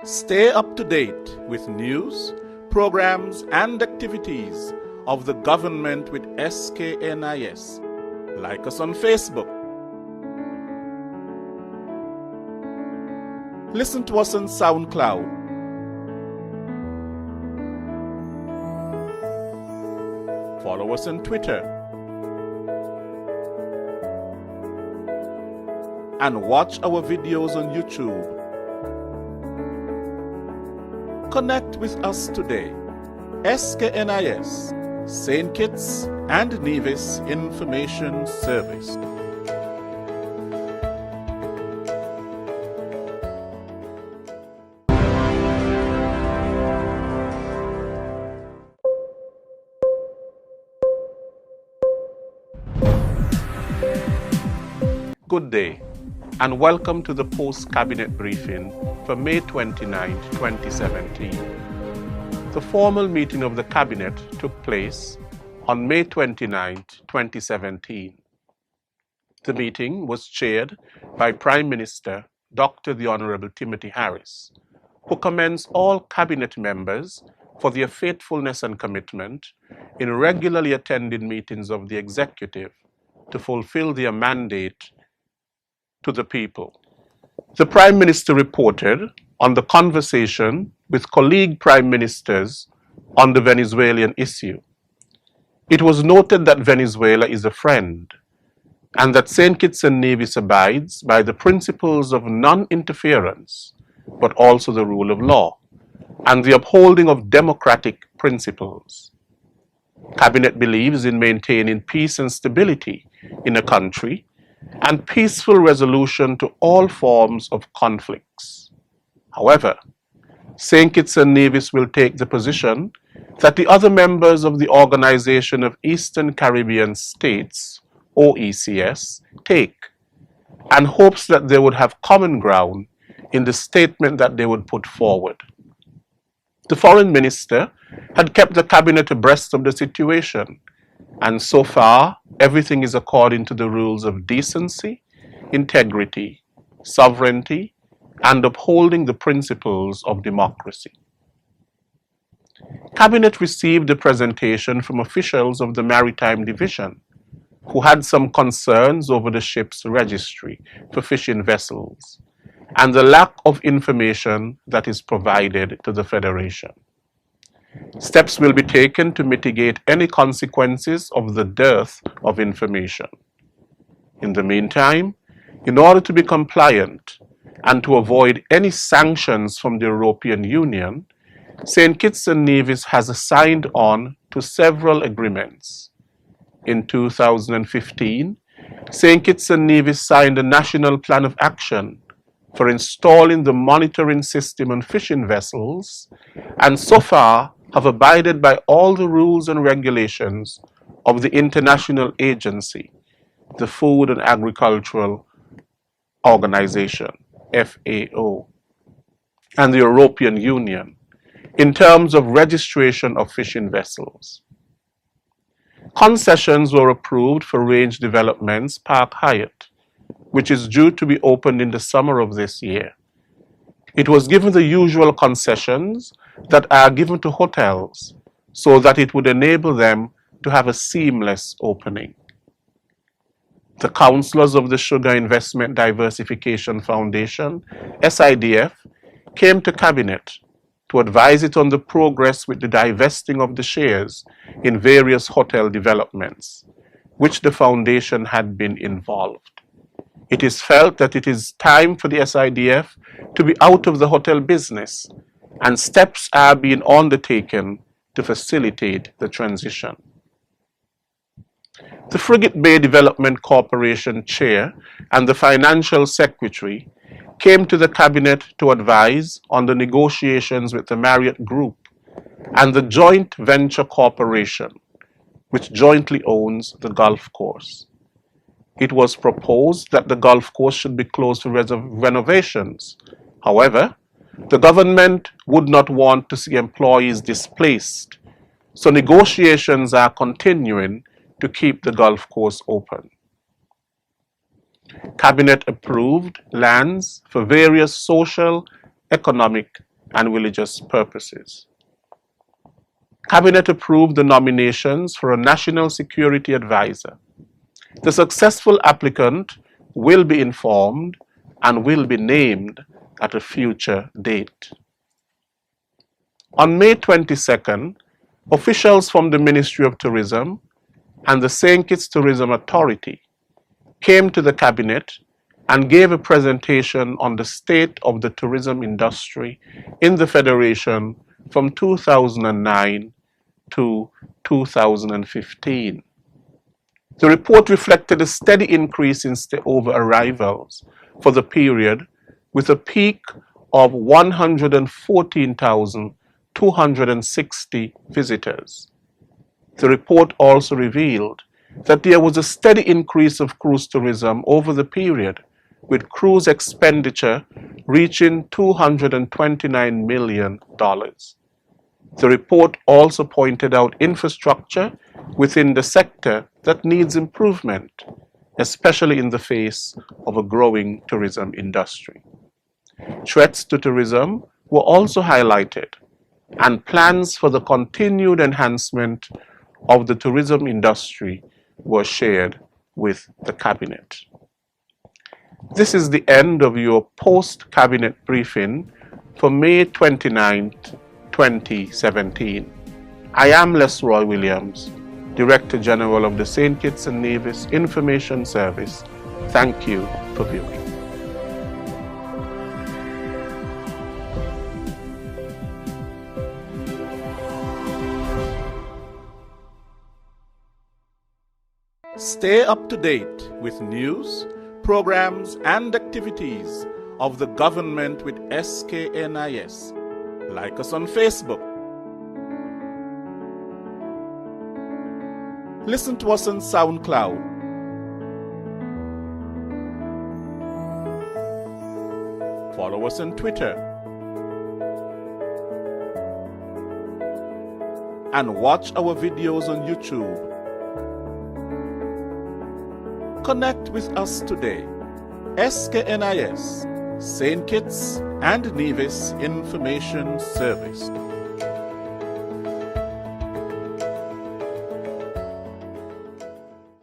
Stay up to date with news, programs, and activities of the government with SKNIS. Like us on Facebook. Listen to us on SoundCloud. Follow us on Twitter. And watch our videos on YouTube. Connect with us today. SKNIS, St. Kitts and Nevis Information Service. Good day, and welcome to the post-cabinet briefing for May 29, 2017. The formal meeting of the cabinet took place on May 29, 2017. The meeting was chaired by Prime Minister Dr. the Honorable Timothy Harris, who commends all cabinet members for their faithfulness and commitment in regularly attending meetings of the executive to fulfill their mandate to the people. The Prime Minister reported on the conversation with colleague Prime Ministers on the Venezuelan issue. It was noted that Venezuela is a friend and that St. Kitts and Nevis abides by the principles of non-interference, but also the rule of law and the upholding of democratic principles. Cabinet believes in maintaining peace and stability in a country and peaceful resolution to all forms of conflicts. However, St. Kitts and Nevis will take the position that the other members of the Organization of Eastern Caribbean States, OECS, take, and hopes that they would have common ground in the statement that they would put forward. The Foreign Minister had kept the Cabinet abreast of the situation, and so far, everything is according to the rules of decency, integrity, sovereignty, and upholding the principles of democracy. Cabinet received a presentation from officials of the Maritime Division, who had some concerns over the ship's registry for fishing vessels and the lack of information that is provided to the Federation. Steps will be taken to mitigate any consequences of the dearth of information. In the meantime, in order to be compliant and to avoid any sanctions from the European Union, St. Kitts and Nevis has signed on to several agreements. In 2015, St. Kitts and Nevis signed a National Plan of Action for installing the monitoring system on fishing vessels, and so far have abided by all the rules and regulations of the International Agency, the Food and Agricultural Organization, FAO, and the European Union in terms of registration of fishing vessels. Concessions were approved for Range Development's Park Hyatt, which is due to be opened in the summer of this year. It was given the usual concessions that are given to hotels so that it would enable them to have a seamless opening. The councillors of the Sugar Investment Diversification Foundation, SIDF, came to Cabinet to advise it on the progress with the divesting of the shares in various hotel developments, which the foundation had been involved. It is felt that it is time for the SIDF to be out of the hotel business, and steps are being undertaken to facilitate the transition. The Frigate Bay Development Corporation Chair and the Financial Secretary came to the Cabinet to advise on the negotiations with the Marriott Group and the Joint Venture Corporation, which jointly owns the golf course. It was proposed that the golf course should be closed for renovations. However, the government would not want to see employees displaced, so negotiations are continuing to keep the golf course open. Cabinet approved lands for various social, economic, and religious purposes. Cabinet approved the nominations for a National Security Advisor. The successful applicant will be informed and will be named at a future date. On May 22nd, officials from the Ministry of Tourism and the St. Kitts Tourism Authority came to the Cabinet and gave a presentation on the state of the tourism industry in the Federation from 2009 to 2015. The report reflected a steady increase in stayover arrivals for the period, with a peak of 114,260 visitors. The report also revealed that there was a steady increase of cruise tourism over the period, with cruise expenditure reaching $229 million. The report also pointed out infrastructure within the sector that needs improvement, especially in the face of a growing tourism industry. Threats to tourism were also highlighted, and plans for the continued enhancement of the tourism industry were shared with the Cabinet. This is the end of your post-Cabinet briefing for May 29, 2017. I am Les Roy Williams, Director General of the St. Kitts and Nevis Information Service. Thank you for viewing. Stay up to date with news, programs, and activities of the government with SKNIS. Like us on Facebook. Listen to us on SoundCloud. Follow us on Twitter. And watch our videos on YouTube. Connect with us today. SKNIS, St. Kitts and Nevis Information Service.